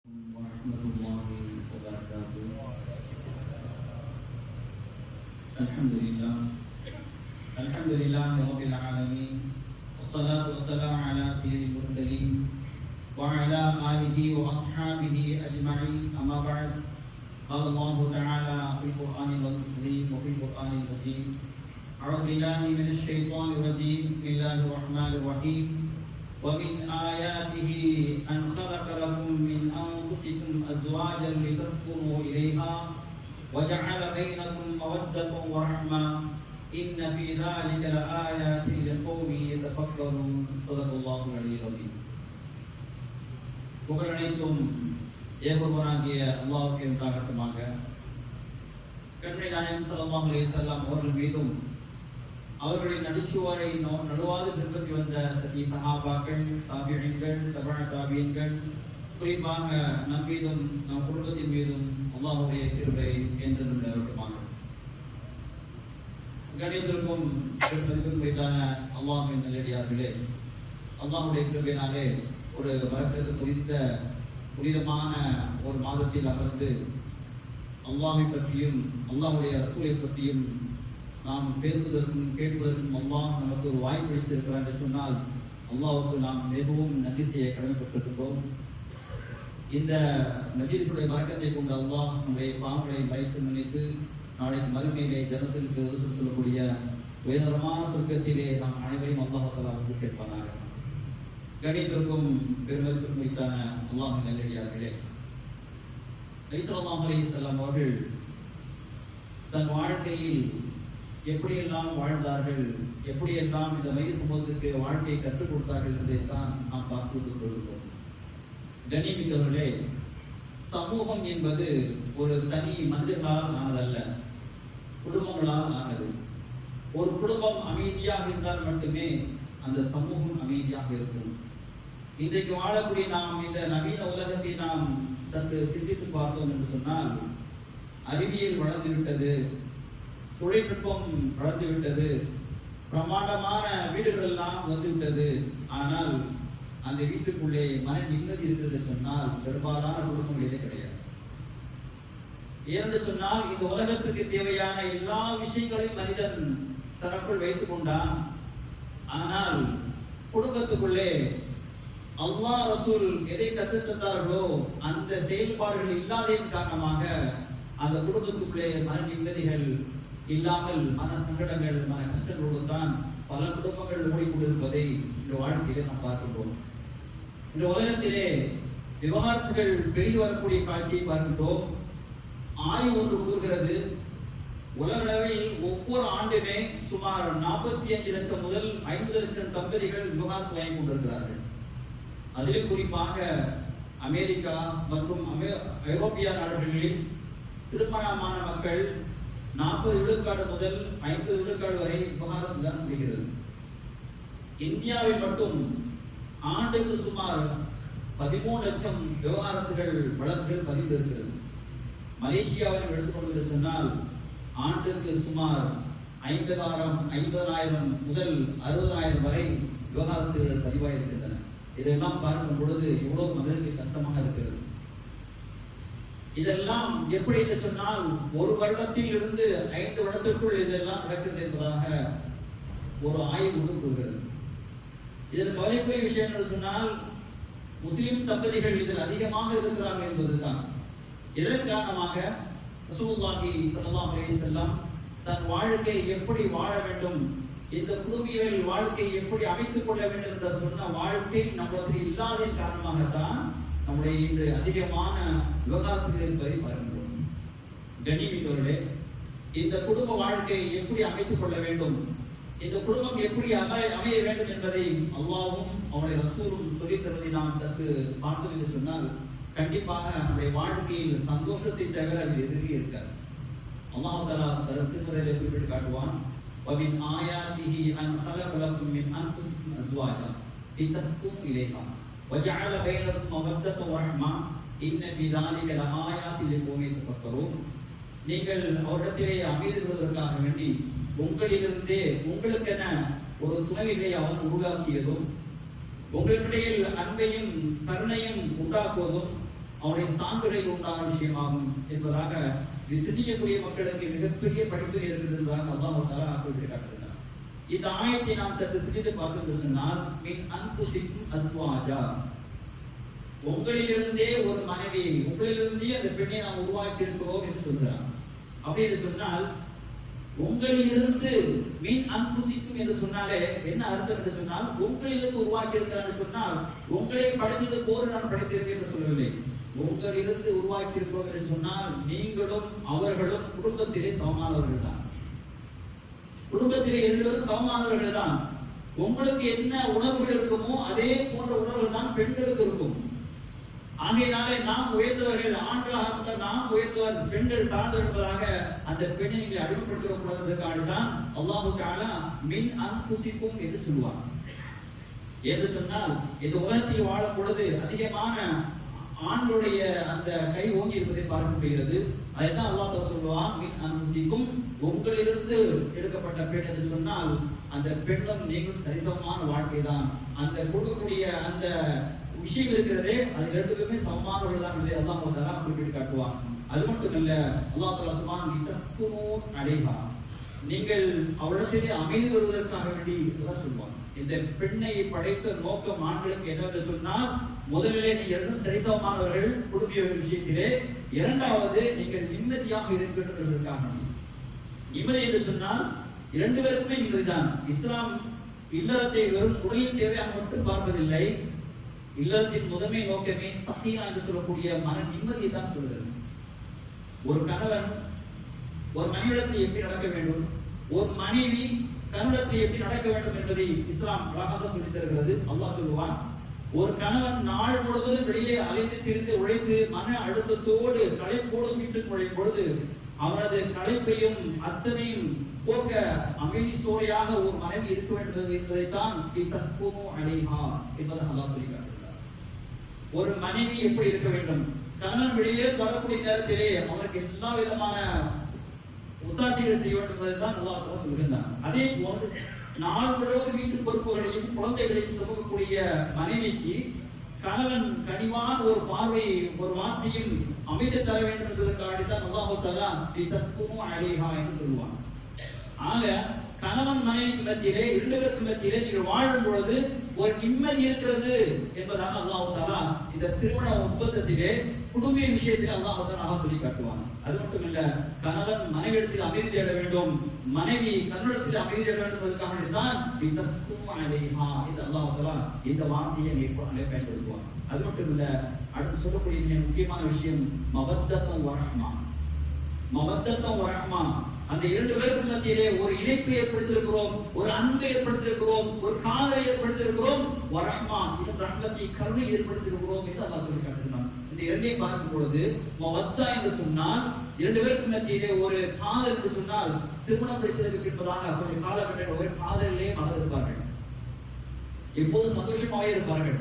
warahmatullahi wabarakatuh. Alhamdulillah. Alhamdulillahirabbil alamin. Wassalatu wassalamu ala sayyidil mursalin wa ala alihi wa ashabihi ajma'in. Amma ba'd. Qala Allah ta'ala fil Qur'anil azim wa fil Qur'anil majid. A'udzu billahi minasy syaithanir rajim. Bismillahir rahmanir rahim. ومن آياته أن خلق لكم من أنفسكم أزواجا لتسكنوا إليها وجعل بينكم مودة ورحمة إن في ذلك لآيات لقوم يتفكرون صدق الله العلي العظيم. புகழ் அனைத்தும் ஏகோவனாகிய அல்லாஹ்வுக்கு உண்டாகட்டுமாக. கண்மணி நாயகம் ஸல்லல்லாஹு அலைஹி வஸல்லம் அவர்கள் மீதும் அவர்களின் நடிச்சுவாரை நடுவாது பின்பற்றி வந்த சதி சஹாபாக்கள், தாபிஈன்கள், தபஅ தாபிஈன்கள், குறிப்பாக நம் மீதும் நம் குடும்பத்தின் மீதும் அல்லாஹ்வுடைய கிருபை என்றென்றும் நிலவட்டுமாக. கணியத்திற்கும் பெருமதிக்கும் வைத்தான அல்லாஹ்வின் நல்லடியார்களே, அல்லாஹ்வுடைய கிருபையினாலே ஒரு வரக்கத்து குறித்த புனிதமான ஒரு மாதத்தில் அமர்ந்து அல்லாஹ்வை பற்றியும் அல்லாஹ்வுடைய ரசூலை பற்றியும் நாம் பேசுவதற்கும் கேட்பதற்கும் அல்லாஹ் நமக்கு ஒரு வாய்ப்பு அளித்திருக்கிறார் என்று சொன்னால் அல்லாஹ்வுக்கு நாம் மிகவும் நன்றி செய்ய கடமைப்பட்டிருக்கிறோம். இந்த மஜ்லிஸுடைய வரக்கத்தை கொண்டு அல்லாஹ் நம்முடைய பாவங்களை மறைத்து நினைத்து நாளைக்கு மறுமையிலே ஜனத்திற்கு ஒதுக்கி சொல்லக்கூடிய உயர்தரமான சொர்க்கத்திலே நாம் அனைவரையும் அல்லாஹ் தஆலா வந்து சேர்ப்பானாக. கணியத்திற்கும் பெருமதிக்கும் வைத்தான அல்லாஹ்வின் நல்லடியார்களே, நபி ஸல்லல்லாஹு அலைஹி வஸல்லம் அவர்கள் தன் வாழ்க்கையில் எப்படியெல்லாம் வாழ்ந்தார்கள், எப்படியெல்லாம் இந்த மனித சமூகத்திற்கு வாழ்க்கையை கற்றுக் கொடுத்தார்கள் என்பதைத்தான் நாம் பார்த்து கொண்டிருக்கிறோம். கண்ணியமிக்கவர்களே, சமூகம் என்பது ஒரு தனி மனிதர்களால் ஆனதல்ல, குடும்பங்களால் ஆனது. ஒரு குடும்பம் அமைதியாக இருந்தால் மட்டுமே அந்த சமூகம் அமைதியாக இருக்கும். இன்றைக்கு வாழக்கூடிய நாம் இந்த நவீன உலகத்தை நாம் சற்று சிந்தித்து பார்த்தோம் என்று சொன்னால், அறிவியல் வளர்ந்துவிட்டது, தொழில்நுட்பம் வளர்ந்துவிட்டது, பிரமாண்டமான வீடுகள் எல்லாம் வந்துவிட்டது. ஆனால் அந்த வீட்டுக்குள்ளே மன நிம்மதி இருக்கிறது சொன்னால் பெரும்பாலான குடும்பங்களிலே கிடையாது. ஏனென்று சொன்னால் இந்த உலகத்துக்கு தேவையான எல்லா விஷயங்களையும் மனிதன் தனக்குள் வைத்துக் கொண்டான். ஆனால் குடும்பத்துக்குள்ளே அல்லாஹ் ரசூல் எதை கற்றுத்தந்தார்களோ அந்த செயல்பாடுகள் இல்லாததன் காரணமாக அந்த குடும்பத்துக்குள்ளே மன நிம்மதிகள் இல்லாமல் மன சங்கடங்கள், மன கஷ்டங்களோடு தான் பல குடும்பங்கள் ஓடிக்கொண்டிருப்பதை இந்த வாழ்க்கையிலே நாம் பார்க்கின்றோம். இந்த உலகத்திலே விவாகரத்துகள் பெருகி வரக்கூடிய காட்சியை பார்க்கின்றோம். ஆய்வு ஒன்று கூறுகிறது, உலகளவில் ஒவ்வொரு ஆண்டுமே சுமார் 45 லட்சம் முதல் 50 லட்சம் தம்பதிகள் விவாகரத்து வாங்கி கொண்டிருக்கிறார்கள். அதிலும் குறிப்பாக அமெரிக்கா மற்றும் ஐரோப்பிய நாடுகளில் திருமணமான மக்கள் 40 விழுக்காடு முதல் 50 விழுக்காடு வரை விவாகரத்து தான் முடிகிறது. இந்தியாவில் மட்டும் ஆண்டுக்கு சுமார் 13 லட்சம் விவாகரத்துகள் வழக்குகள் பதிந்திருக்கிறது. மலேசியாவில் எடுத்துக்கொண்டு சொன்னால் ஆண்டுக்கு சுமார் 50,000 முதல் 60,000 வரை விவாகரத்துகள் பதிவாயிருக்கின்றன. இதெல்லாம் பார்க்கும் பொழுது எவ்வளவு மனதிற்கு கஷ்டமாக இருக்கிறது. இதெல்லாம் எப்படி என்று சொன்னால் ஒரு வருடத்தில் இருந்து 5 வருடத்திற்குள் இதெல்லாம் நடக்குது என்பதாக ஒரு ஆய்வு கூறுகிறது. இதன் கவலைக்குரிய விஷயம் என்று சொன்னால் முஸ்லிம் தம்பதிகள் இதில் அதிகமாக இருக்கிறார்கள் என்பதுதான். இதன் காரணமாக ரசூலுல்லாஹி ஸல்லல்லாஹு அலைஹி வஸல்லம் தன் வாழ்க்கையை எப்படி வாழ வேண்டும், இந்த குடும்பியல் வாழ்க்கையை எப்படி அமைத்துக் கொள்ள வேண்டும் என்ற சொன்ன வாழ்க்கை நம்மளுக்கு இல்லாததன் காரணமாகத்தான் நம்முடைய இன்று அதிகமான விவகாரத்தில் இருப்பதை பார்க்கிறோம். கண்ணியமிக்கவர்களே, இந்த குடும்ப வாழ்க்கையை எப்படி அமைத்துக் கொள்ள வேண்டும், இந்த குடும்பம் எப்படி அமைய வேண்டும் என்பதை அல்லாஹ்வும் அவருடைய ரசூலும் சொல்லித் தருவதை நாம் சற்று பார்த்தோம் என்று சொன்னால் கண்டிப்பாக நம்முடைய வாழ்க்கையில் சந்தோஷத்தை தவிர அது எதிரே இருக்காது. அல்லாஹ் தஆலா திருமறையிலே குறிப்பிட்டு காட்டுவான், وَمِنْ آيَاتِهِ أَنْ خَلَقَ لَكُم مِّنْ أَنفُسِكُمْ أَزْوَاجًا لِتَسْكُنُوا إِلَيْهَا وَجَعَلَ بَيْنَكُمْ مَوَدَّةً وَرَحْمَةً إِنَّ فِي ذَلِكَ لَآيَاتٍ لِقَوْمٍ يَتَفَكَّرُونَ. நீங்கள் அவரிடத்திலே அமைதி பெறுவதற்காக வேண்டி உங்களிலிருந்தே உங்களுக்கென ஒரு துணைவியை அவன் உருவாக்கியதும், உங்களிடையில் அன்பையும் கருணையும் உண்டாக்குவதும், அவனுடைய சான்றுகளில் உண்டான விஷயமாகும் என்பதாக இது சிந்திக்கக்கூடிய மக்களுக்கு மிகப்பெரிய படிப்பில் இருக்கிறதாக அல்லாஹ் தஆலா குறிப்பிட்டு காட்டுகிறார். இந்த ஆயத்தை நாம் சற்று சிந்தித்து பார்த்தோம் சொன்னால், மின் அன்ஃபுசிக்கும் அஸ்வாஜா, உங்களிலிருந்தே ஒரு மனைவி, உங்களிலிருந்தே அந்த பெண்ணை நாம் உருவாக்கி இருக்கிறோம் என்று சொல்கிறார். அப்படி என்று சொன்னால், உங்களிலிருந்து மின் அன்ஃபுசிக்கும் என்று சொன்னாலே என்ன அர்த்தம் என்று சொன்னால், உங்களிலிருந்து உருவாக்கி இருக்கிறார் சொன்னால் உங்களை படைத்தது போது நான் படைத்திருக்கேன் என்று சொல்லவில்லை. உங்களிலிருந்து உருவாக்கி இருக்கிறோம் என்று சொன்னால் நீங்களும் அவர்களும் குடும்பத்திலே சமமானவர்கள் தான். குடும்பத்திலே இருவரும் சமமானவர்கள் தான். உங்களுக்கு என்ன உணர்வுகள் இருக்குமோ அதே போன்ற உணர்வுகள் தான் பெண்களுக்கு இருக்கும். ஆகையினாலே நாம் உயர்ந்தவர்கள், ஆண்களாக நாம் உயர்ந்தவர், பெண்கள் தாழ்ந்து என்பதாக அந்த பெண்ணை நீங்கள் அடிமைப்படுத்திக் கூடாததற்காக தான் அல்லாஹ் தஆலா மின் அன்ஃபுசிக்கும் என்று சொல்வார். என்று சொன்னால் இந்த உலகத்தில் வாழும் பொழுது அதிகமான ஆண்களுடைய அந்த கை ஓங்கி இருப்பதை பார்க்க முடிகிறது. அதைத்தான் அல்லாஹ் தஆலா சொல்வான், மின் அன்ஃபுசிக்கும், உங்களிலிருந்து எடுக்கப்பட்ட பெண் என்று சொன்னால் அந்த பெண்ணும் நீங்களும் சரிசமமான வாழ்க்கை தான். அந்த கொடுக்கக்கூடிய அந்த விஷயம் இருக்கிறதே அது ரெண்டுக்குமே சமமானவர்கள் தான் என்று அல்லாஹ் தஆலா குறிப்பிட்டு காட்டுவான். அது மட்டும் இல்ல, அல்லாஹ் தஆலா சொல்வான், லிதஸ்குனு அலைஹா, நீங்கள் அவளிடத்திலே அமைதி வருவதற்காக வேண்டி தான் சொல்வான். இந்த பெண்ணை படைத்த நோக்கம் ஆண்களுக்கு என்னவென்று சொன்னால், முதலிலே நீங்கள் சரிசமமானவர்கள் குடும்ப விஷயத்திலே, இரண்டாவது நீங்கள் நிம்மதியாக இருக்கின்ற என்பதற்காக. நிம்மதி என்று சொன்னால் இரண்டு பேருக்குமே நிம்மதிதான். இஸ்லாம் இல்லறத்தை வெறும் உடலின் தேவையாக மட்டும் பார்ப்பதில்லை. இல்லறத்தின் முதன்மை நோக்கமே சஹியா என்று சொல்லக்கூடிய மன நிம்மதியை தான் சொல்கிறது. ஒரு கணவன் ஒரு மனைவிடத்தில் எப்படி நடக்க வேண்டும், ஒரு மனைவி கணவனிடத்தில் எப்படி நடக்க வேண்டும் என்பதை இஸ்லாம் அழகாக சொல்லித் தருகிறது. அல்லாஹ் சொல்லுவான், ஒரு கணவன் நாள் முழுவதும் வெளியே அலைந்து திரிந்து உழைத்து மன அழுத்தத்தோடு களைப்போடு வீட்டுக்கு நுழையும் பொழுது அவனது களைப்பையும் அத்தனையும் போக்க அமைதி சோலையாக ஒரு மனைவி இருக்க வேண்டும் என்பதைத்தான் லிதஸ்குனு அலைஹா என்பதாக அல்லாஹ் சொல்லி காட்டுகிறார். ஒரு மனைவி எப்படி இருக்க வேண்டும், கணவன் வெளியே வரக்கூடிய நேரத்திலே அவருக்கு எல்லா விதமான ஒத்தாசைகள் செய்ய வேண்டும் என்பதைத்தான் அல்லாஹ் தஆலா சொல்கிறார். அதே போன்று நாள் முழுவதும் வீட்டு பொறுப்புகளையும் குழந்தைகளையும் சுமக்கக்கூடிய மனைவிக்கு கணவன் கனிவான ஒரு பார்வை, ஒரு வார்த்தையும் அமைதி தர வேண்டும் என்பதற்காக தான் அல்லாஹ் தஆலா லிதஸ்குனு அலைஹா என்று சொல்வான். ஆக கணவன் மனைவிக்கு மத்தியிலே, இரண்டு பேருக்கு மத்தியிலே நீங்கள் வாழும் பொழுது ஒரு நிம்மதி இருக்கிறது என்பதாக அல்லாஹ் தஆலா இந்த திருமண ஒப்பந்தத்திலே குடும்ப விஷயத்தில் அல்லாஹ் தஆலா சொல்லி காட்டுவான். அது மட்டும் இல்ல, கணவன் மனைவியிடத்தில் அமைதி தேட வேண்டும், மனைவி கணவனிடத்தில் அமைதி தேட வேண்டும் என்பதற்காக தான் லிதஸ்குனு அலைஹா என்று அல்லாஹ் தஆலா இந்த வார்த்தையை குர்ஆனிலே பயன்படுத்துவான். அது மட்டும் இல்ல, அடுத்து சொல்லக்கூடிய மிக முக்கியமான விஷயம் மவத்தத்தும் வரஹ்மா. மவத்தத்தும் வரஹ்மா, அந்த இரண்டு பேருக்கு மத்தியிலே ஒரு இணைப்பை ஏற்படுத்தியிருக்கிறோம், ஒரு அன்பை ஏற்படுத்தியிருக்கிறோம், ஒரு காதலை ஏற்படுத்தியிருக்கிறோம், வரஹ்மா இன்னும் ரஹ்மத்தை கருணை ஏற்படுத்தியிருக்கிறோம் என்று அல்லாஹ் சொல்லி காட்டுகிறான். இந்த இரண்டையும் பார்க்கும் பொழுது மவத்தா என்று சொன்னால் இரண்டு பேருக்கு மத்தியிலே ஒரு காதல் என்று சொன்னால் திருமணம் முடித்ததற்கு என்பதாக கொஞ்சம் காலகட்ட ஒரு காதலிலே மலர் இருப்பார்கள், எப்போது சந்தோஷமாகவே இருப்பார்கள்.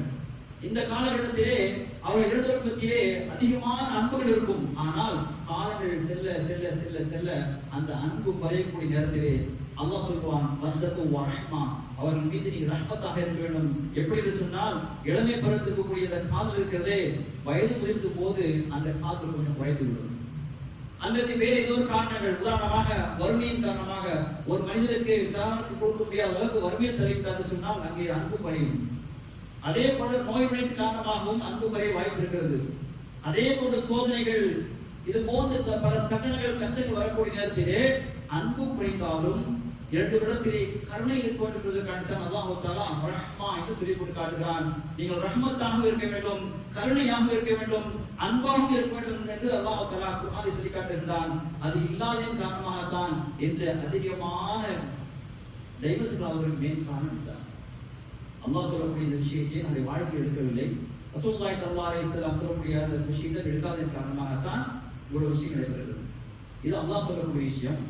இந்த காலகட்டத்திலே அவர்கள் இரண்டு மத்தியிலே அதிகமான அன்புகள் இருக்கும். ஆனால் காலங்கள் செல்ல செல்ல செல்ல செல்ல அந்த அன்பு குறையக்கூடிய நேரத்திலே அல்லாஹ் சொல்வான், வந்தத்தும் வரஹ்மா, அவர்கள் மீது நீங்கள் ரஹ்மத்தாக இருக்க வேண்டும். எப்படி என்று சொன்னால், இளமை பருவத்திற்கக்கூடிய அந்த காதல் இருக்கிறதே, வயது முதிர்க்கும் போது அந்த காதல் கொஞ்சம் குறைத்து விடும். அல்லது வேறு ஏதோ காரணங்கள், உதாரணமாக வறுமையின் காரணமாக ஒரு மனிதனுக்கு காரணத்துக்கு கொடுக்க முடியாத அளவுக்கு வறுமையை தருகின்றார் சொன்னால் அங்கே அன்பு குறையும். அதே போல நோய்களின் காரணமாகவும் அன்பு குறைய வாய்ப்பு இருக்கிறது. அதே போன்ற சோதனைகள், இது போன்ற பல சகனங்கள், கஷ்டங்கள் வரக்கூடிய நேரத்திலே அன்பு குறைந்தாலும் இரண்டு இடத்திலே கருணை இருக்க வேண்டும் என்பதற்காக அல்லாஹ் தஆலா ரஹ்மா என்று சொல்லிக் கொடுத்து காட்டுகிறான். நீங்கள் ரஹ்மத்தாக இருக்க வேண்டும், கருணையாக இருக்க வேண்டும், அன்பாக இருக்க வேண்டும் என்று அல்லாஹ் தஆலா குர்ஆனில் சொல்லி காட்டுகிறான். அது இல்லாததின் காரணமாகத்தான் என்ற அதிகமான டைவர்ஸ்கள் அவருக்கு மெயின் காரணம் தான். அல்லாஹ் சொல்லக்கூடிய இந்த விஷயத்தை நம்முடைய வாழ்க்கையில் எடுக்கவில்லை. ரசூலுல்லாஹி ஸல்லல்லாஹு அலைஹி வஸல்லம் சொல்லக்கூடிய அந்த விஷயத்தை எடுக்காததன் காரணமாகத்தான் இவ்வளவு விஷயங்கள் இருக்கிறது. இது அல்லாஹ் சொல்லக்கூடிய விஷயம்.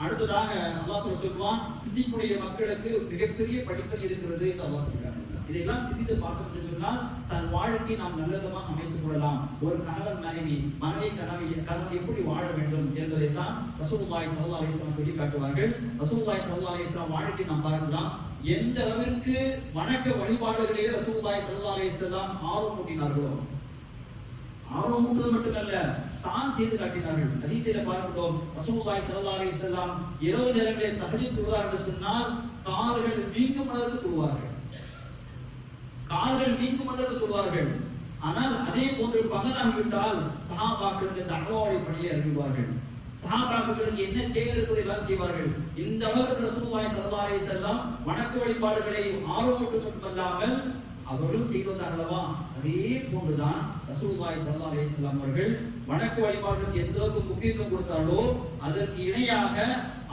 அடுத்ததாக அல்லாஹ் சொல்வான், சிந்திக்கூடிய மக்களுக்கு மிகப்பெரிய படிப்பில் இருக்கிறது என்று அல்லாஹ் சொல்கிறார். இதையெல்லாம் சிந்தித்து பார்த்தோம் சொன்னால் தன் வாழ்க்கையை நாம் நல்லவிதமாக அமைத்துக் கொள்ளலாம். ஒரு கணவன் மனைவி, கணவன் எப்படி வாழ வேண்டும் என்பதை தான் ரசூலுல்லாஹி ஸல்லல்லாஹு அலைஹி வஸல்லம் சொல்லி காட்டுவார்கள். ரசூலுல்லாஹி ஸல்லல்லாஹு அலைஹி வஸல்லம் வாழ்க்கையை நாம் பார்க்கலாம். எந்த அளவிற்கு வணக்க வழிபாடுகளிலே ரசூலுல்லாஹி ஸல்லல்லாஹு அலைஹி வஸல்லம் ஆர்வம் ஊட்டினார்களோ ஆர்வமூட்டுவது மட்டுமல்ல, தான் செய்து காட்டினார்கள். ஹதீஸிலே பார்க்கிறோம், ரசூலுல்லாஹி ஸல்லல்லாஹு அலைஹி வஸல்லம் இரவு நேரங்களில் தஹஜ்ஜுத் தொழுவார்கள் என்று சொன்னால் கால்கள் வீங்கும் அளவுக்கு தொழுவார்கள். கால்கள் வீங்கும் அளவுக்கு தொழுவார்கள். ஆனால் அதே போன்று பகலாகிவிட்டால் சஹாபாக்களுக்கு இந்த அகவாவை பணியை அறிவிப்பார்கள். சஹாபாக்களுக்கு என்ன தேவை இருக்கிறது எல்லாம் செய்வார்கள். இந்த அளவுக்கு ரசூலுல்லாஹி ஸல்லல்லாஹு அலைஹி வஸல்லம் வணக்க வழிபாடுகளை ஆர்வமூட்டும் மட்டுமல்லாமல் அவர்களும் செய்து வந்தார்களவா, அதே போன்றுதான் ரசூலுல்லாஹி ஸல்லல்லாஹு அலைஹி வஸல்லம் அவர்கள் வணக்க வழிபாடுகளுக்கு எந்த அளவுக்கு முக்கியத்துவம் கொடுத்தாலோ அதற்கு இணையாக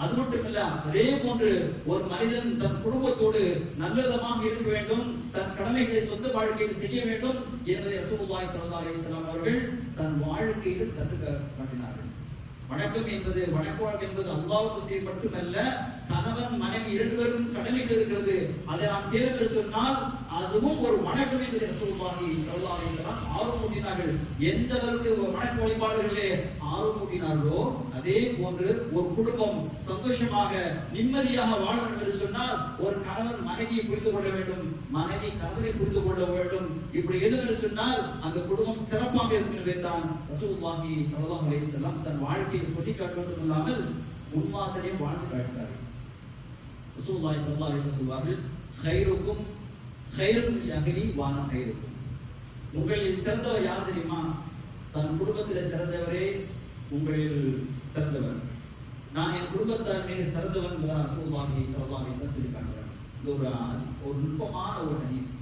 அது மட்டுமல்ல, அதே போன்று ஒரு மனிதன் தன் குடும்பத்தோடு நல்லவிதமாக இருக்க வேண்டும், தன் கடமைகளை சொந்த வாழ்க்கையில் செய்ய வேண்டும் என்பதை ரசூலுல்லாஹி ஸல்லல்லாஹு அலைஹி வஸல்லம் அவர்கள் தன் வாழ்க்கையில் கற்றுக் காட்டினார்கள். வணக்கம் என்பது அல்லாஹ்வுக்கு செய்ய மட்டுமல்ல, கணவன் மனைவி இரண்டுவருக்கும் கடமைகள் இருக்கிறது. அதை நாம் செய்ய சொன்னால் அதுவும் ஒரு வணக்கம் என்பதை ரசூலுல்லாஹி ஸல்லல்லாஹு அலைஹி வஸல்லம் ஆர்வமூட்டினார்கள். எந்த அளவுக்கு வணக்க வழிபாடுகளிலே ஆர்வமூட்டினார்களோ அதே போன்று ஒரு குடும்பம் சந்தோஷமாக நிம்மதியாக வாழ வேண்டும் என்று சொன்னால் ஒரு கணவன் மனைவியை புரிந்து கொள்ள வேண்டும், மனைவி கணவனை புரிந்து கொள்ள வேண்டும். இப்படி எது சொன்னால் அந்த குடும்பம் சிறப்பாக இருக்கும் என்பதைத்தான் ரசூலுல்லாஹி ஸல்லல்லாஹு அலைஹி வஸல்லம் தன் வாழ்க்கையை சொல்லி காட்டுவது இல்லாமல் முன்மாதிரியை வாழ்ந்து காட்டினார்கள். ரசூலுல்லாஹி ஸல்லல்லாஹு அலைஹி வஸல்லம் சொல்வார்கள், "கைருக்கும் கைருக்கும் லிஅஹ்லி வ அனா கைருக்கும்." உங்களில் சிறந்தவர் யார் தெரியுமா? தன் குடும்பத்தில் சிறந்தவரே உங்களில் சிறந்தவர். நான் என் குடும்பத்தார் மிக சிறந்தவன் ரசூலுல்லாஹி ஸல்லல்லாஹு அலைஹி வஸல்லம் சொல்லி காட்டுறார். இது ஒரு நுட்பமான ஒரு ஹதீஸ்.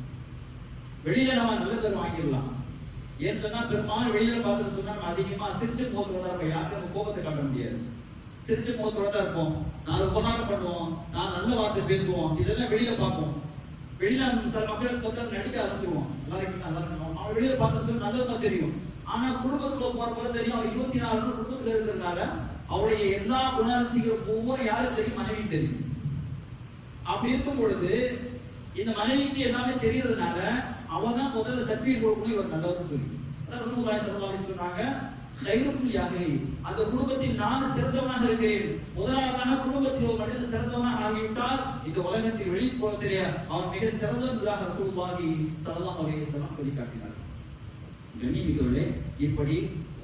வெளியில நம்ம நல்ல பேர் வாங்கிடலாம். ஏன்னு சொன்னா பெரும்பாலும் வெளியில பார்த்துட்டு சொன்னா அதிகமா சிரிச்சு முகத்தோட இருப்போம். யாருக்கும் நம்ம கோபத்தை காட்ட முடியாது. சிரிச்சு முகத்தோட தான் இருப்போம். நான் உபகாரம் பண்ணுவோம், நான் நல்ல வார்த்தை பேசுவோம், இதெல்லாம் வெளியில பார்ப்போம். வெளியில சில மக்கள் நடிக்க ஆரம்பிச்சிருவோம். நல்லா இருக்கீங்க, நல்லா இருக்கணும். அவன் வெளியில பார்த்து நல்லதா தெரியும். ஆனா குடும்பத்துல போற தெரியும். அவர் 24 குடும்பத்துல இருக்கிறதுனால அவருடைய எல்லா குணாதிசயங்களும் ஒவ்வொரு யாருக்கு தெரியும்? மனைவி தெரியும். அப்படி இருக்கும் பொழுது இந்த மனைவிக்கு எல்லாமே தெரியறதுனால அவன் தான் முதல்ல சர்டிபிகேட் கொடுக்கணும், இவர் நல்லவர்னு சொல்லி. ரசூலுல்லாஹி ஸல்லல்லாஹு அலைஹி வஸல்லம் சொன்னாங்க, கைருக்கும் லிஅஹ்லி, அந்த குடும்பத்தில் நான் சிறந்தவனாக இருக்கிறேன். முதலாவதாக குடும்பத்தில் ஒரு மனிதன் சிறந்தவனாக ஆகிவிட்டால் இந்த உலகத்தில் வெளியே போக தெரிய அவன் மிக சிறந்தவனாக ரசூலுல்லாஹி ஸல்லல்லாஹு அலைஹி வஸல்லம் சொல்லி காட்டினார். கண்ணியமிக்கவர்களே, இப்படி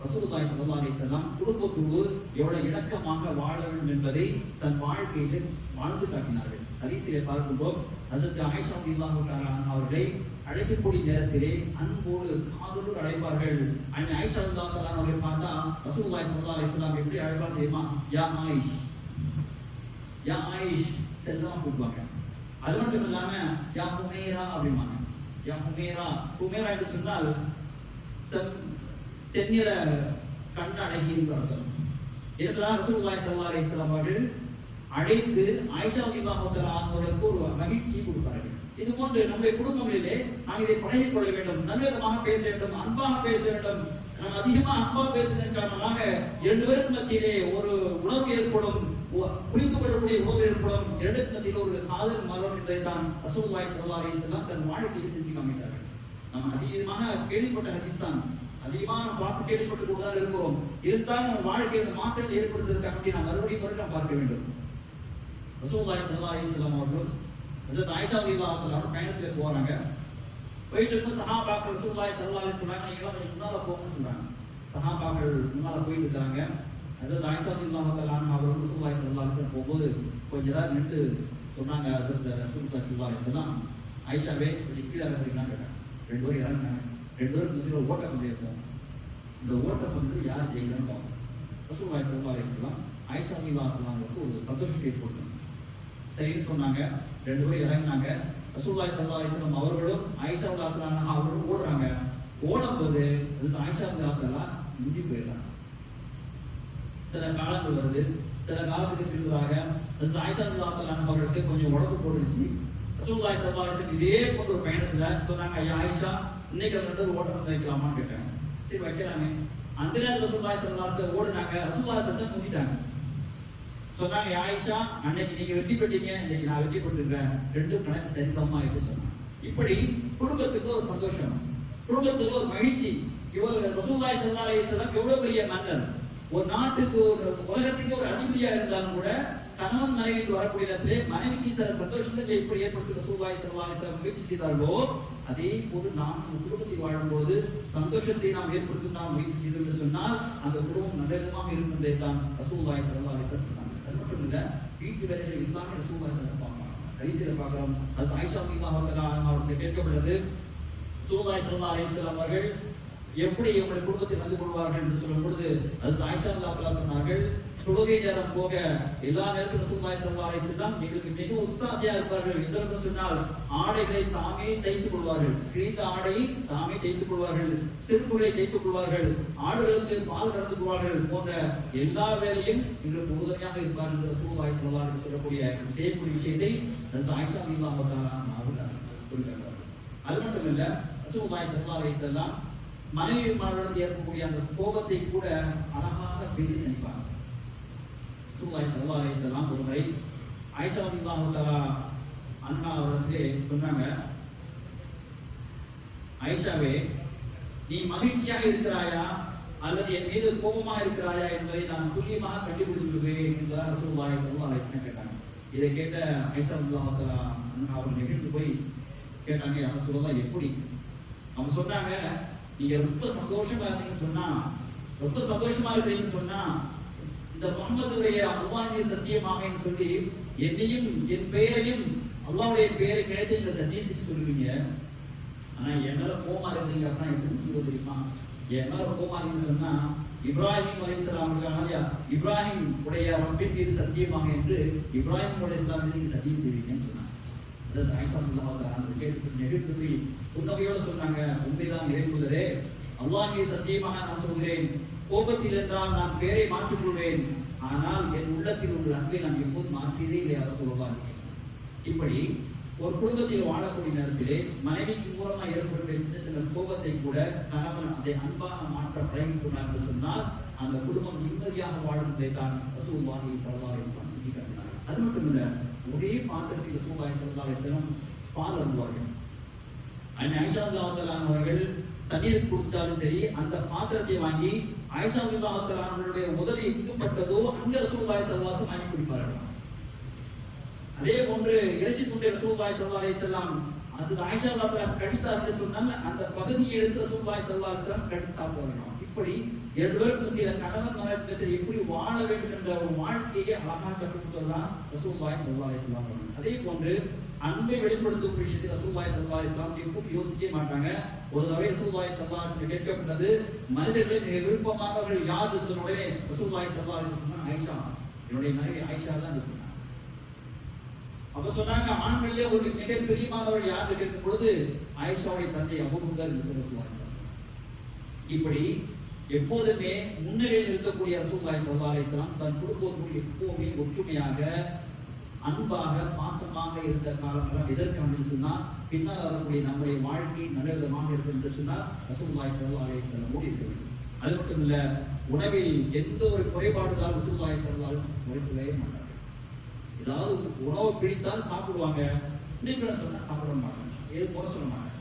ரசூலுல்லாஹி ஸல்லல்லாஹு அலைஹி வஸல்லம் குடும்பத்தோடு எவ்வளவு இணக்கமாக வாழ வேண்டும் என்பதை தன் வாழ்க்கையில் வாழ்ந்து காட்டினார்கள். ஹதீஸிலே பார்க்கும்போது ஹஜ்ரத் ஆயிஷா ரலியல்லாஹு தஆலா அவர்களை அழைக்கக்கூடிய நேரத்திலே அன்போடு காதலோடு அழைப்பார்கள். அன்னை ஆயிஷா ரலியல்லாஹு தஆலா அவர்களை பார்த்தா ரசூலுல்லாஹி ஸல்லல்லாஹு அலைஹி வஸல்லம் எப்படி அழைப்பாங்க தெரியுமா? யா ஆயிஷ், யா ஆயிஷ் செல்லமா கூப்பிடுவாங்க. அது மட்டும் இல்லாம யா ஹுமைரா அப்படிம்பாங்க. யா ஹுமைரா, ஹுமைரா என்று சொன்னால் செந்நிற கண் அழகி என்று அர்த்தம். இதெல்லாம் ரசூலுல்லாஹி ஸல்லல்லாஹு அலைஹி வஸல்லம் அவர்கள் அழைத்து ஆயிஷா ரலியல்லாஹு தஆலா அவர்களுக்கு ஒரு மகிழ்ச்சி கொடுப்பார்கள். இது போன்று நம்முடைய குடும்பங்களிலே நாம் இதை பழகிக் கொள்ள வேண்டும். நல்லவிதமாக பேச வேண்டும், அன்பாக பேச வேண்டும். நாம் அதிகமாக அன்பாக பேசுவதன் காரணமாக 2 பேருக்கு மத்தியிலே ஒரு உணர்வு ஏற்படும், புரிந்து கொள்ளக்கூடிய உணர்வு ஏற்படும். 2 பேருக்கு மத்தியில் ஒரு காதல் மரம் என்பதை தான் ரசூலுல்லாஹி ஸல்லல்லாஹு அலைஹி வஸல்லம் தன் வாழ்க்கையில் செஞ்சு காமித்தார்கள். நாம் அதிகமாக கேள்விப்பட்ட ஹதீஸ் தான், அதிகமாக நாம் பார்த்து கேள்விப்பட்டு கொண்டுதான் இருக்கிறோம். இருந்தாலும் நம்ம வாழ்க்கையில் மாற்றங்கள் ஏற்படுத்துவதற்காக நாம் மறுபடியும் நாம் பார்க்க வேண்டும். ரசூலுல்லாஹி ஸல்லல்லாஹு அலைஹி வஸல்லம் அவர்கள் ஹஜ்ரத் ஆயிஷா ரலியல்லாஹு தஆலா பயணத்துல போறாங்க. போயிட்டு இருக்கும் சஹாபாக்கள் ரசூலுல்லாஹி ஸல்லல்லாஹு அலைஹி வஸல்லம் நீங்க கொஞ்சம் முன்னால போங்கன்னு சொல்றாங்க. சஹாபாக்கள் முன்னால போயிட்டு இருக்காங்க. ஹஜ்ரத் ஆயிஷா ரலியல்லாஹு தஆலா அவர்கள் ரசூலுல்லாஹி ஸல்லல்லாஹு அலைஹி வஸல்லம் போகும்போது கொஞ்ச நேரம் நின்று சொன்னாங்க. ஹஜ்ரத் ரசூலுல்லாஹி ஸல்லல்லாஹு அலைஹி வஸல்லம் ஆயிஷாவே கொஞ்சம் கீழே இறங்குறீங்களான்னு கேட்டாங்க. 2 பேரும் இறங்குனாங்க. 2 பேருக்கு மத்தியில் ஒரு ஓட்டம் இருக்கும். இந்த ஓட்டம் வந்து யார் ஜெயிக்கணும்னு பார்ப்போம். ரசூலுல்லாஹி ஸல்லல்லாஹு அலைஹி வஸல்லம் ஆயிஷா ரலியல்லாஹு தஆலாவுக்கு ஒரு சந்தோஷத்தை ஏற்படுத்தும். சரின்னு சொன்னாங்க. 2 பேரும் இறங்கினாங்க. ரசூலுல்லாஹி ஸல்லல்லாஹு அலைஹி வஸல்லம் அவர்களும் ஆயிஷா ரலியல்லாஹு தஆலா அவர்களும் ஓடுறாங்க. ஓடும்போது ஆயிஷா ரலியல்லாஹு தஆலா முந்தி போயிடுறாங்க. சில காலங்கள் வருது. சில காலத்துக்கு பிறகுதாக ஆயிஷா ரலியல்லாஹு தஆலா அவர்களுக்கு கொஞ்சம் உடம்பு போட்டுச்சு. ரசூலுல்லாஹி ஸல்லல்லாஹு அலைஹி வஸல்லம் இதே போன்ற ஒரு பயணத்துல சொன்னாங்க, ஐயா ஆயிஷா இன்னைக்கு அந்த ஓட்டம் வைக்கலாமான்னு கேட்டாங்க. சரி வைக்கிறாங்க. அந்த நேரத்தில் ரசூலுல்லாஹி ஸல்லல்லாஹு அலைஹி வஸல்லம் ஓடுனாங்க. ரசூலுல்லாஹி ஸல்லல்லாஹு அலைஹி வஸல்லம் முந்திட்டாங்க. சொன்னாங்க, ஆயிஷா அன்னைக்கு நீங்க வெற்றி பெற்றீங்க, இன்னைக்கு நான் வெற்றி பெற்றிருக்கேன், 2 கணக்கு சரிசமமா இருக்கு சொன்னாங்க. இப்படி குடும்பத்துக்கு ஒரு சந்தோஷம், குடும்பத்துக்கு ஒரு மகிழ்ச்சி. இவர் ரசூலுல்லாஹி ஸல்லல்லாஹு அலைஹி வஸல்லம் எவ்வளவு பெரிய மன்னர், ஒரு நாட்டுக்கு ஒரு உலகத்துக்கு ஒரு அதிபதியா இருந்தாலும் கூட கணவன் மனைவிக்கு வரக்கூடிய நேரத்திலே மனைவிக்கு சில சந்தோஷத்தை எப்படி ஏற்படுத்தி ரசூலுல்லாஹி ஸல்லல்லாஹு அலைஹி வஸல்லம் முயற்சி செய்தார்களோ அதே போது நாம் குடும்பத்தில் வாழும்போது சந்தோஷத்தை நாம் ஏற்படுத்த நாம் முயற்சி செய்தோம் என்று சொன்னால் அந்த குடும்பம் நல்ல விதமாக இருக்கும் தான் ரசூலுல்லாஹி ஸல்லல்லாஹு அலைஹி வஸல்லம் சொன்னாங்க. அது மட்டும் இல்ல, வீட்டு வேலைகள் எல்லாமே ரசூலுல்லாஹி ஸல்லல்லாஹு அலைஹி வஸல்லம் ஹதீஸில பார்க்கிறோம். அது ஆயிஷா ரலியல்லாஹு தஆலா அவர்களுக்கு கேட்கப்பட்டது, ரசூலுல்லாஹி ஸல்லல்லாஹு அலைஹி வஸல்லம் அவர்கள் எப்படி உங்களுடைய குடும்பத்தில் வந்து கொள்வார்கள் என்று சொல்லும் பொழுது அது ஆயிஷா ரலியல்லாஹு தஆலா சொன்னார்கள், தொழுகை நேரம் போக எல்லா நேரத்திலும் ரசூலுல்லாஹி ஸல்லல்லாஹு அலைஹி வஸல்லம் எங்களுக்கு மிக உத்தாசையா இருப்பார்கள். எதற்கு சொன்னால் ஆடைகளை தாமே தைத்துக் கொள்வார்கள், கிழிந்த ஆடையை தாமே தைத்துக் கொள்வார்கள், செருப்புகளை தைத்துக் கொள்வார்கள், ஆடுகளுக்கு பால் கறந்து கொள்வார்கள் போன்ற எல்லா வேலையும் எங்களுக்கு உறுதுணையாக இருப்பார்கள் என்று ரசூலுல்லாஹி ஸல்லல்லாஹு அலைஹி வஸல்லம் சொல்லக்கூடிய செய்யக்கூடிய விஷயத்தை அந்த ஆயிஷா ரலியல்லாஹு தஆலா அவர்கள் சொல்கிறார்கள். அது மட்டும் இல்ல, ரசூலுல்லாஹி ஸல்லல்லாஹு அலைஹி வஸல்லம் மனைவி மாறுடன் ஏற்படக்கூடிய அந்த கோபத்தை கூட அழகாக பேசி நினைப்பாங்க. ரசூலுல்லாஹி ஸல்லல்லாஹு அலைஹி வஸல்லம் ஒரு முறை ஆயிஷா ரலியல்லாஹு தஆலா அன்ஹா அவர்களுக்கு சொன்னாங்க, ஆயிஷாவே, நீ மகிழ்ச்சியாக இருக்கிறாயா அல்லது என் மீது கோபமாக இருக்கிறாயா என்பதை நான் துல்லியமாக கண்டுபிடித்துள்ளேன் என்றார் ரசூலுல்லாஹி ஸல்லல்லாஹு அலைஹி வஸல்லம் கேட்டாங்க. இதை கேட்ட ஆயிஷா ரலியல்லாஹு தஆலா அன்ஹா அவர்கள் நெகிழ்ந்து போய் கேட்டாங்க, யா ரசூலுல்லாஹ் எப்படி? அவங்க சொன்னாங்க, நீங்க ரொம்ப சந்தோஷமா இருந்தீங்கன்னு சொன்னா, ரொம்ப சந்தோஷமா இருக்கிறீங்கன்னு சொன்னா, இந்த முகமதுடைய அல்லாஹ்வுடைய சத்தியமாக சொல்லி என்னையும் என் பெயரையும் அல்லாஹ்வுடைய பெயரை கிடைத்து இந்த சத்தியத்தை சொல்லுவீங்க. ஆனா என்னால கோமா இருந்தீங்க அப்படின்னா எப்படி தெரியுமா? என்னால கோமா இருந்தீங்கன்னு சொன்னா இப்ராஹிம் அலைஹிஸ்ஸலாம் இப்ராஹிம் உடைய ரப்பின் மீது சத்தியமாக என்று இப்ராஹிம் அலைஹிஸ்ஸலாம் நீங்க சத்தியம் செய்வீங்கன்னு சொன்னாங்க. ஆயிஷா ரலியல்லாஹு தஆலா கேட்டு நெகிழ்ந்து புன்னகையோடு சொன்னாங்க, உண்மைதான் இறைமுதரே, அல்லாஹ் மீது சத்தியமாக நான் சொல்கிறேன், கோபத்தில் என்றால் நான் பெயரை மாற்றிக் கொள்வேன், ஆனால் என் உள்ளத்தில் உள்ள அன்பை நான் எப்போது மாற்றியதே இல்லை யார சொல்லுவார். இப்படி ஒரு குடும்பத்தில் வாழக்கூடிய நேரத்திலே மனைவிக்கு மூலமா ஏற்படுகிற சின்ன சின்ன கோபத்தை கூட கணவன் அதை அன்பாக மாற்ற பழகி கொண்டார் என்று சொன்னால் அந்த குடும்பம் நிம்மதியாக வாழும் தான் ரசூலுல்லாஹி ஸல்லல்லாஹு அலைஹி வஸல்லம் சுட்டி காட்டினார். அது மட்டும் இல்ல, ஒரே பாத்திரத்தில் ரசூலுல்லாஹி ஸல்லல்லாஹு அலைஹி வஸல்லம் பால் அருந்துவார்கள். ஆயிஷா ரலியல்லாஹு தஆலா அவர்கள் தண்ணீர் கொடுத்தாலும் சரி, அந்த பாத்திரத்தை வாங்கி ஆயிஷா ரலியல்லாஹு தஆலா அவர்களுடைய உதவி எங்குப்பட்டதோ அங்க ரசூலுல்லாஹி ஸல்லல்லாஹு அலைஹி வஸல்லம் வாங்கி குடிப்பார்கள். அதே போன்று இறைச்சி துண்டை ரசூலுல்லாஹி ஸல்லல்லாஹு அலைஹி வஸல்லம் அது ஆயிஷா ரலியல்லாஹு தஆலா கடித்தார் சொன்னால் அந்த பகுதியை எடுத்து ரசூலுல்லாஹி ஸல்லல்லாஹு அலைஹி வஸல்லம் கடித்து சாப்பிடுவார்கள். இப்படி இரண்டு பேருக்கு மத்தியில கணவன் மனைவி எப்படி வாழ வேண்டும் என்ற ஒரு வாழ்க்கையை அழகாக கற்றுக் கொடுத்ததுதான் ரசூலுல்லாஹி ஸல்லல்லாஹு அலைஹி வஸல்லம். அதே போன்று அன்பை வெளிப்படுத்தும் விஷயத்தில் ரசூலுல்லாஹி ஸல்லல்லாஹு அலைஹி வஸல்லம் எப்பவும் யோசிக்க மாட்டாங்க. ஒரு தடவை ரசூலுல்லாஹி ஸல்லல்லாஹு அலைஹி வஸல்லம் கேட்கப்பட்டது, மனிதர்களின் மிக விருப்பமானவர்கள் யார் சொன்ன உடனே ரசூலுல்லாஹி ஸல்லல்லாஹு அலைஹி வஸல்லம் ஆயிஷா, என்னுடைய மனைவி ஆயிஷா தான் சொன்னாங்க. அப்ப சொன்னாங்க, ஆண்களிலே ஒரு மிக பிரியமானவர்கள் யார் கேட்கும் பொழுது ஆயிஷாவுடைய தந்தை அபூபக்கர் என்று சொல்லுவாங்க. இப்படி எப்போதுமே முன்னிலையில் இருக்கக்கூடிய ரசூலுல்லாஹி ஸல்லல்லாஹு அலைஹி வஸல்லம் தன் குடும்பத்தோடு எப்போதுமே ஒற்றுமையாக அன்பாக பாசமாக இருந்த காலங்கள் எதற்கான சொன்னா பின்னால் வரக்கூடிய நம்முடைய வாழ்க்கை நல்ல விதமாக இருக்கும் என்று சொன்னால் ரசூலுல்லாஹி ஸல்லல்லாஹு அலைஹி வஸல்லம் ஓடி இருக்க வேண்டும். அது மட்டும் இல்ல, உணவில் எந்த ஒரு குறைபாடுதான் ரசூலுல்லாஹி ஸல்லல்லாஹு அலைஹி வஸல்லம் குறைக்கவே மாட்டாங்க. ஏதாவது உணவு பிடித்தால் சாப்பிடுவாங்க, நீங்க சொன்னா சாப்பிட மாட்டாங்க, ஏது போல சொல்ல மாட்டாங்க,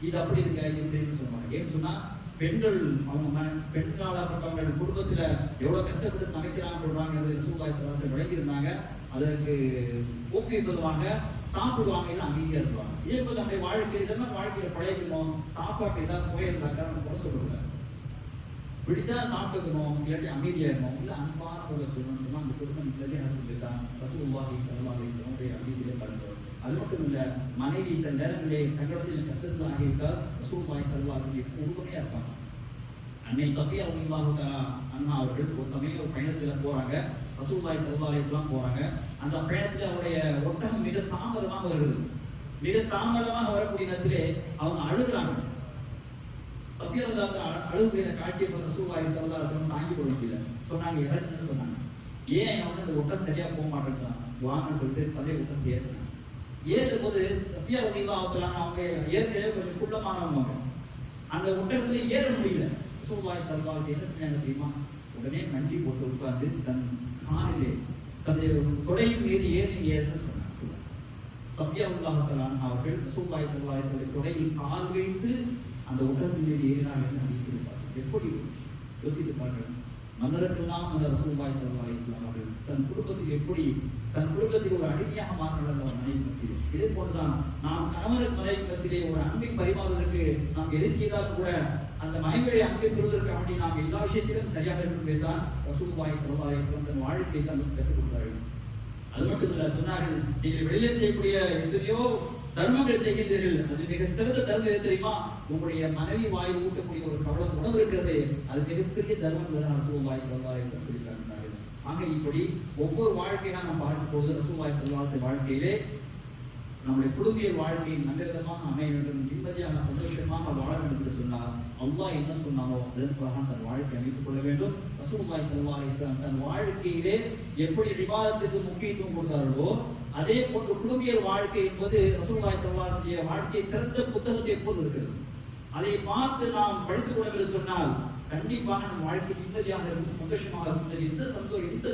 இது அப்படி இருக்க இது இப்படின்னு சொல்லுவாங்க. ஏன்னு சொன்னா பெண்கள் அவங்க பெண்களாகப்பட்டவங்க குடும்பத்துல எவ்வளவு கஷ்டப்பட்டு சமைக்கிறாங்க சொல்றாங்க ரசூலுல்லாஹி ஸல்லல்லாஹு அலைஹி வஸல்லம் விளங்கி இருந்தாங்க. அதற்கு ஊக்குவிப்பதாக சாப்பிடுவாங்க, இல்லை அமைதியா இருப்பாங்க. இதே போது நம்முடைய வாழ்க்கை இதெல்லாம் வாழ்க்கையில பழகிக்கணும். சாப்பாட்டு ஏதாவது போயிருந்தாக்கா நம்ம குறை சொல்லக்கூடாது, பிடிச்சா சாப்பிட்டுக்கணும், இல்லாட்டி அமைதியா இருக்கணும், இல்லை அன்பான ஒரு சொல்லணும் சொன்னா அந்த குடும்பம் நிம்மதியா இருந்துதான் ரசூலுல்லாஹி ஸல்லல்லாஹு அலைஹி வஸல்லம் ஹதீஸிலே பார்க்கிறோம். அது மட்டும் இல்ல, மனைவி சில நேரங்களிலே சங்கடத்தில் கஷ்டத்தில் ஆகிவிட்டால் ரசூலுல்லாஹி ஸல்லல்லாஹு அலைஹி வஸல்லம் உறுதுணையா இருப்பாங்க. அன்னை சஃபியா ரலியல்லாஹு தஆலா அன்ஹா அவர்கள் ஒரு சமயம் ஒரு பயணத்துல போறாங்க, ரசூலுல்லாஹி ஸல்லல்லாஹு அலைஹி வஸல்லம் போறாங்க. அந்த பயணத்துல அவருடைய ஒட்டகம் மிக தாமதமாக வருது. மிக தாமதமாக வரக்கூடிய நேரத்திலே அவங்க அழுகுறாங்க. சஃபியா ரலியல்லாஹு தஆலா அழுகுற காட்சியை பார்த்து ரசூலுல்லாஹி ஸல்லல்லாஹு அலைஹி வஸல்லம் தாங்கி கொள்ள முடியல. சொன்னாங்க, இறங்குன்னு சொன்னாங்க. ஏன் அவன் அந்த ஒட்டகம் சரியா போக மாட்டேங்கிறான், வாங்கன்னு சொல்லிட்டு பழைய ஒட்டகம் ஏறினாங்க. ஏறும் போது சஃபியா ரலியல்லாஹு தஆலா அவங்க ஏற்கனவே கொஞ்சம் குள்ளமானவங்க, அந்த ஒட்டகத்துல ஏற முடியல. ரசூலுல்லாஹி ஸல்லல்லாஹு அலைஹி வஸல்லம் என்ன செஞ்சாங்க தெரியுமா? உடனே கண்டி போட்டு உட்கார்ந்து தன் காலிலே தன்னுடைய தொடையின் மீது ஏறுன்னு சொன்னாங்க. சஃபியா ரலியல்லாஹு தஆலா அவர்கள் ரசூலுல்லாஹி ஸல்லல்லாஹு அலைஹி வஸல்லம் தொடையில் கால் வைத்து அந்த ஒட்டகத்தின் மீது ஏறினார்கள் என்று ஹதீஸில் பார்க்கிறோம். எப்படி யோசித்து பாருங்கள். மன்னருக்கெல்லாம் அந்த ரசூலுல்லாஹி ஸல்லல்லாஹு அலைஹி வஸல்லம் அவர்கள் தன் குடும்பத்தில் ஒரு அடிமையாக மாறினார்கள் அவர் மனைவி மத்தியில். இதே போன்றுதான் நாம் கணவனுக்கு மனைவி மத்தியிலே ஒரு அன்பை பரிமாறுவதற்கு நாம் எதை செய்தாலும் கூட அந்த மனைவியுடைய அன்பை பெறுவதற்கு வேண்டி நாம் எல்லா விஷயத்திலும் சரியாக இருக்கும் தான் ரசூலுல்லாஹி ஸல்லல்லாஹு அலைஹி வஸல்லம் தன் வாழ்க்கையை தான் கற்றுக் கொடுத்தார்கள். அது மட்டுமல்ல, சொன்னார்கள், நீங்கள் வெளியே செய்யக்கூடிய எத்தனையோ தர்மங்கள் செய்கின்றீர்கள், அது மிக சிறந்த தர்மம் எது தெரியுமா? உங்களுடைய மனைவி வாயில் ஊட்டக்கூடிய ஒரு கவலம் உணவு இருக்கிறது, அது மிகப்பெரிய தர்மம் ரசூலுல்லாஹி ஸல்லல்லாஹு அலைஹி வஸல்லம் சொல்லியிருக்கிறார்கள். ஆக இப்படி ஒவ்வொரு வாழ்க்கையாக நாம் பார்க்கும் போது ரசூலுல்லாஹி ஸல்லல்லாஹு அலைஹி வாழ்க்கையிலே நம்முடைய குடும்பியல் வாழ்க்கையை நல்ல விதமாக அமைய வேண்டும், நிம்மதியாக சந்தோஷமாக வாழ வேண்டும் என்று சொன்னார். அல்லாஹ் என்ன சொன்னாரோ அதற்காக தன் வாழ்க்கை அமைத்துக் கொள்ள வேண்டும். ரசூலுல்லாஹி ஸல்லல்லாஹு அலைஹி வஸல்லம் தன் வாழ்க்கையிலே எப்படி இபாதத்துக்கு முக்கியத்துவம் கொடுத்தார்களோ அதே போன்று குடும்பியல் வாழ்க்கை என்பது ரசூலுல்லாஹி ஸல்லல்லாஹு அலைஹி வஸல்லம் வாழ்க்கை திறந்த புத்தகத்தை போல் இருக்கிறது. அதை பார்த்து நாம் படித்துக் கொள்ள என்று சொன்னால் கண்டிப்பாக நம் வாழ்க்கை நிம்மதியாக இருக்கும், சந்தோஷமாக இருக்கும். எந்த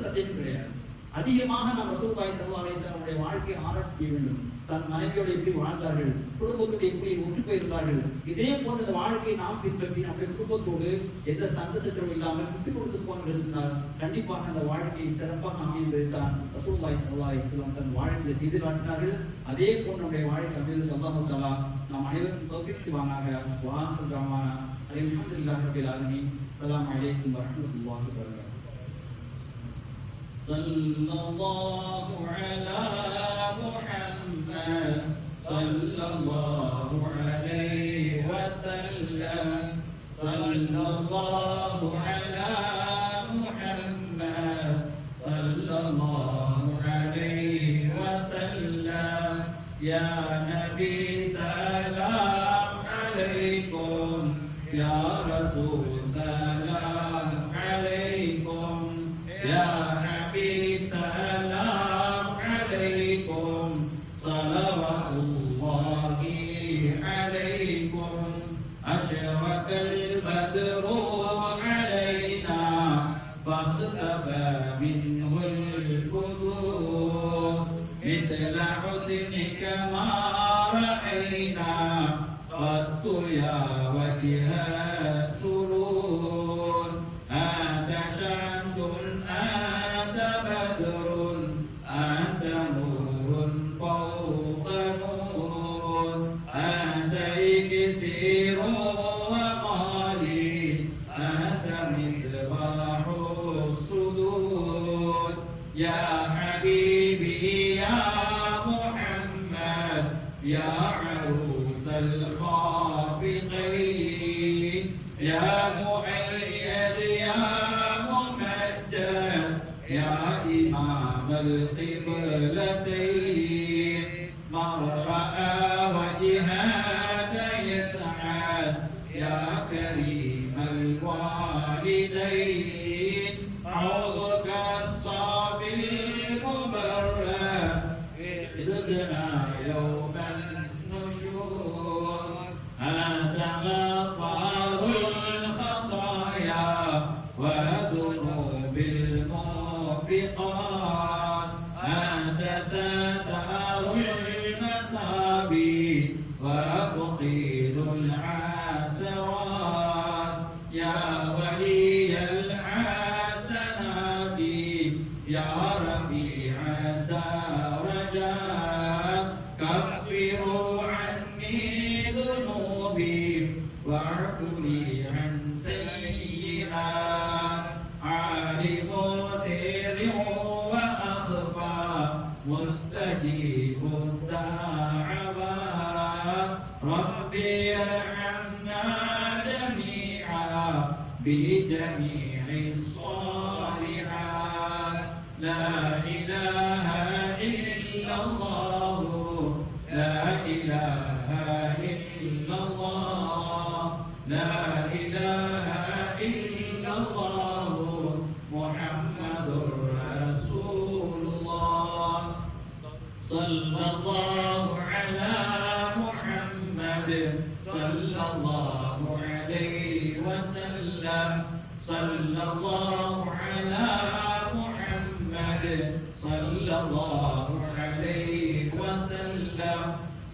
சந்தேகம் கிடையாது. அதிகமாக நாம் ரசூலுல்லாஹி ஸல்லல்லாஹு அலைஹி வஸல்லம் வாழ்க்கையை ஆராய்ச்சி செய்ய வேண்டும். தன் மனைவியோடு எப்படி வாழ்ந்தார்கள், குடும்பத்தோடு எப்படி ஒன்று போயிருந்தார்கள், இதே போன்ற இந்த வாழ்க்கையை நாம் பின்பற்றி நம்முடைய குடும்பத்தோடு எந்த சண்டை சச்சரவும் இல்லாமல் விட்டு கொடுத்து போன இருந்தால் கண்டிப்பாக அந்த வாழ்க்கையை சிறப்பாக அமைந்ததுதான் ரசூலுல்லாஹி ஸல்லல்லாஹு அலைஹி வஸல்லம் தன் வாழ்க்கையை செய்து காட்டினார்கள். அதே போன்ற நம்முடைய வாழ்க்கை அமைந்தது அல்லாஹ் தஆலா நாம் அனைவருக்கும் தௌஃபீக் செய்வானாக. வாஹிரு தஅவானா அல்ஹம்துலில்லாஹி ரப்பில் ஆலமீன். அஸ்ஸலாமு அலைக்கும் வரஹ்மத்துல்லாஹி வபரகாத்துஹு. ஸல்லல்லாஹு அலா முஹம்மத் ஸல்லல்லாஹு அலைஹி வஸல்லம். ஸல்லல்லாஹு அலா முஹம்மத் ஸல்லல்லாஹு அலைஹி வஸல்லம். யா நபி சலாம் அலைக்கும், யா ரசூல் சலாம் அலைக்கும், யா ஹபீப் சலாம் அலைக்கும், ஸலவாத்துல்லாஹி அலைக்கும். அஷ்ரகல் பத்ரு அலைனா ஃபக்தபா மின்ஹுல் புதூர் மித்ல ஹுஸ்னிக மா ரஅய்னா கத்து யா வஜ்ஹ சுரூர். أنت شمس أنت بدر أنت نور فوق نور. أنت إكسير ومالي أنت مصباح الصدور. يا حبيبي يا محمد يا عروس الخافقين. يا مؤيد يا ممجد يا إمام القبلتين. من رأى وجهك يسعد يا كريم الوالدين. عوضك الصافي المبرد ردنا يوم النشور. أنت غفار الخطايا وذنوب الموبقات. أنت ستار المساوي ومقيل العسرات. يا ولي الحسنات يا رفيع الدرجات. كفروا عني ذنوبي واعفوا لي عن سيئات. عالم سر وأخفى مستجيب الدعوات. ربي ارحمنا جميعا بجميع الصالحات. لا إله إلا الله لا إله إلا الله لا إله إلا الله محمد رسول الله. صلى الله على محمد صلى الله عليه وسلم. صلى الله على محمد صلى الله عليه وسلم.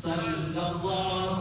صلى الله